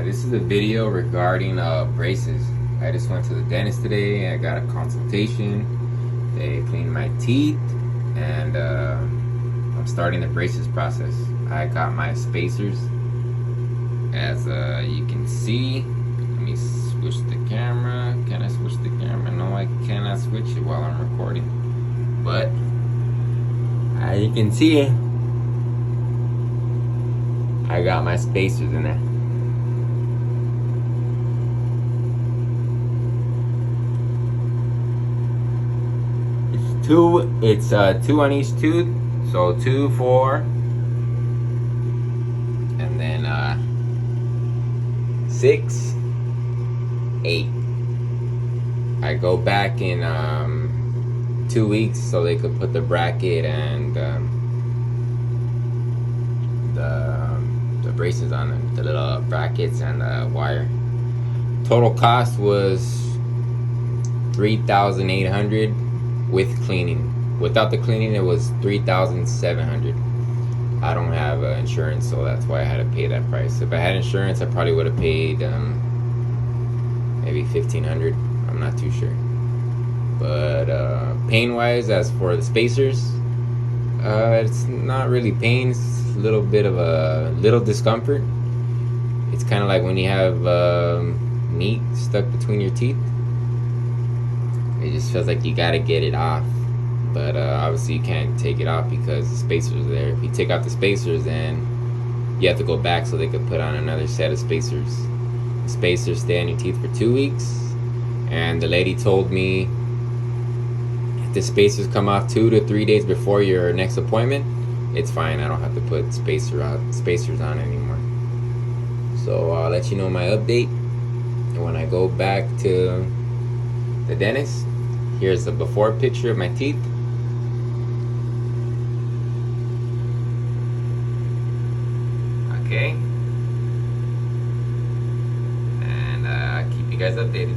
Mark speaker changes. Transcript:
Speaker 1: This is a video regarding braces. I just went to the dentist today. I got a consultation. They cleaned my teeth, and I'm starting the braces process. I got my spacers, as you can see. Let me switch the camera. Can I switch the camera? No, I cannot switch it while I'm recording. But as you can see, I got my spacers in there. It's two on each tooth, so 2, 4, and then 6, 8. I go back in 2 weeks so they could put the bracket and the braces on them, the little brackets and the wire. Total cost was $3,800 with cleaning. Without the cleaning, it was $3,700. I don't have insurance, so that's why I had to pay that price. If I had insurance, I probably would have paid maybe $1,500. I'm not too sure. But pain-wise, as for the spacers, it's not really pain. It's a little bit of a little discomfort. It's kind of like when you have meat stuck between your teeth. It just feels like you gotta get it off, but obviously you can't take it off because the spacers are there. If you take out the spacers, then you have to go back so they could put on another set of spacers. The spacers stay on your teeth for 2 weeks, and the lady told me if the spacers come off 2 to 3 days before your next appointment, it's fine. I don't have to put spacers on anymore. So I'll let you know my update, and when I go back to the dentist, here's the before picture of my teeth. Okay, and keep you guys updated.